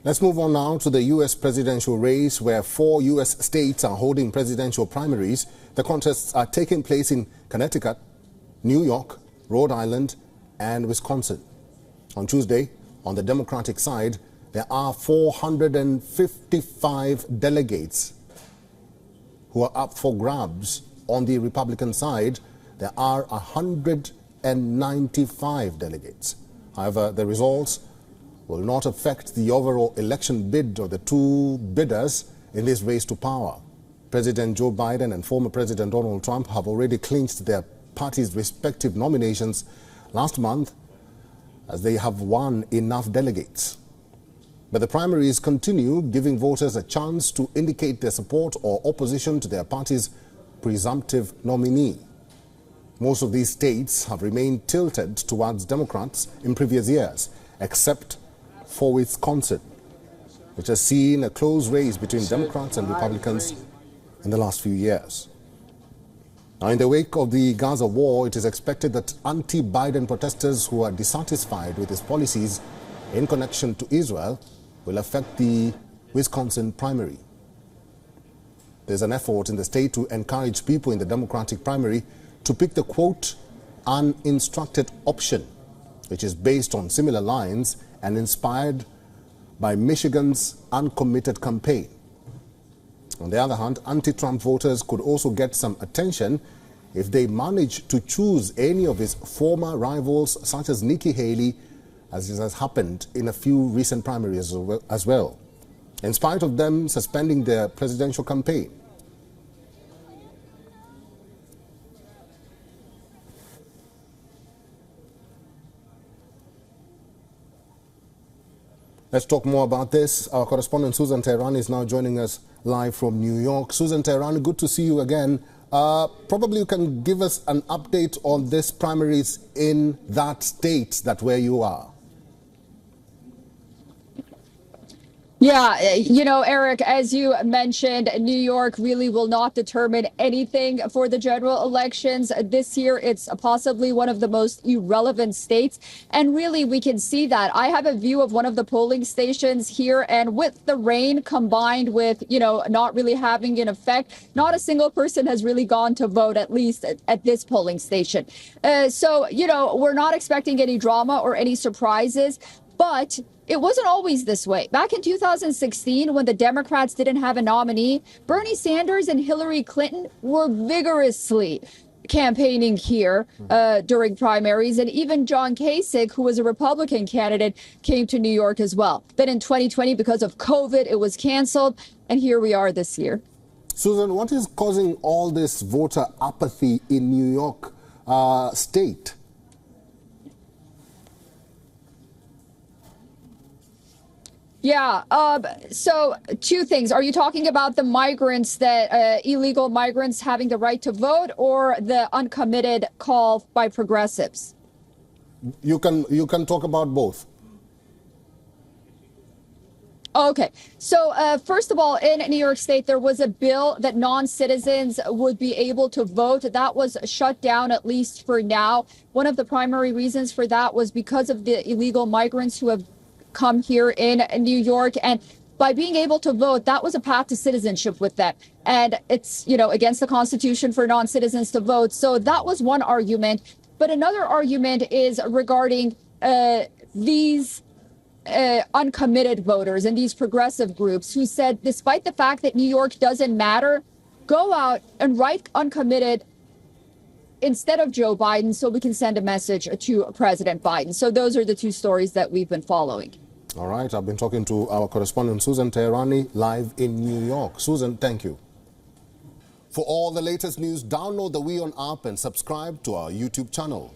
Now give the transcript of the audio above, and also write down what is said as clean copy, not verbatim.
Let's move on now to the U.S. presidential race, where 4 U.S. states are holding presidential primaries. The contests are taking place in Connecticut, New York, Rhode Island, and Wisconsin. On Tuesday, on the Democratic side, there are 455 delegates who are up for grabs. On the Republican side, there are 195 delegates. However, the results will not affect the overall election bid of the two bidders in this race to power. President Joe Biden and former President Donald Trump have already clinched their parties' respective nominations last month, as they have won enough delegates. But the primaries continue, giving voters a chance to indicate their support or opposition to their party's presumptive nominee. Most of these states have remained tilted towards Democrats in previous years, except for Wisconsin, which has seen a close race between Democrats and Republicans in the last few years. Now, in the wake of the Gaza war, it is expected that anti-Biden protesters who are dissatisfied with his policies in connection to Israel will affect the Wisconsin primary. There's an effort in the state to encourage people in the Democratic primary to pick the, quote, uninstructed option, which is based on similar lines and inspired by Michigan's uncommitted campaign. On the other hand, anti-Trump voters could also get some attention if they manage to choose any of his former rivals, such as Nikki Haley, as it has happened in a few recent primaries as well, in spite of them suspending their presidential campaign. Let's talk more about this. Our correspondent Susan Teherani is now joining us live from New York. Susan Teherani, good to see you again. Probably you can give us an update on this primaries in that state where you are. Yeah, Eric, as you mentioned, New York really will not determine anything for the general elections this year. It's possibly one of the most irrelevant states. And really, we can see that. I have a view of one of the polling stations here. And with the rain combined with, not really having an effect, not a single person has really gone to vote, at least at this polling station. So, we're not expecting any drama or any surprises. But it wasn't always this way. Back in 2016, when the Democrats didn't have a nominee, Bernie Sanders and Hillary Clinton were vigorously campaigning here during primaries. And even John Kasich, who was a Republican candidate, came to New York as well. Then in 2020, because of COVID, it was canceled. And here we are this year. Susan, what is causing all this voter apathy in New York state? Yeah. So two things. Are you talking about the migrants, that illegal migrants having the right to vote, or the uncommitted call by progressives? You can talk about both. Okay. So first of all, in New York State, there was a bill that non-citizens would be able to vote. That was shut down, at least for now. One of the primary reasons for that was because of the illegal migrants who have come here in New York, and by being able to vote, that was a path to citizenship with them. And it's, against the Constitution for non-citizens to vote. So that was one argument. But another argument is regarding these uncommitted voters and these progressive groups who said, despite the fact that New York doesn't matter, go out and write uncommitted instead of Joe Biden, so we can send a message to President Biden. So those are the two stories that we've been following. All right. I've been talking to our correspondent, Susan Teherani, live in New York. Susan, thank you. For all the latest news, download the WION app and subscribe to our YouTube channel.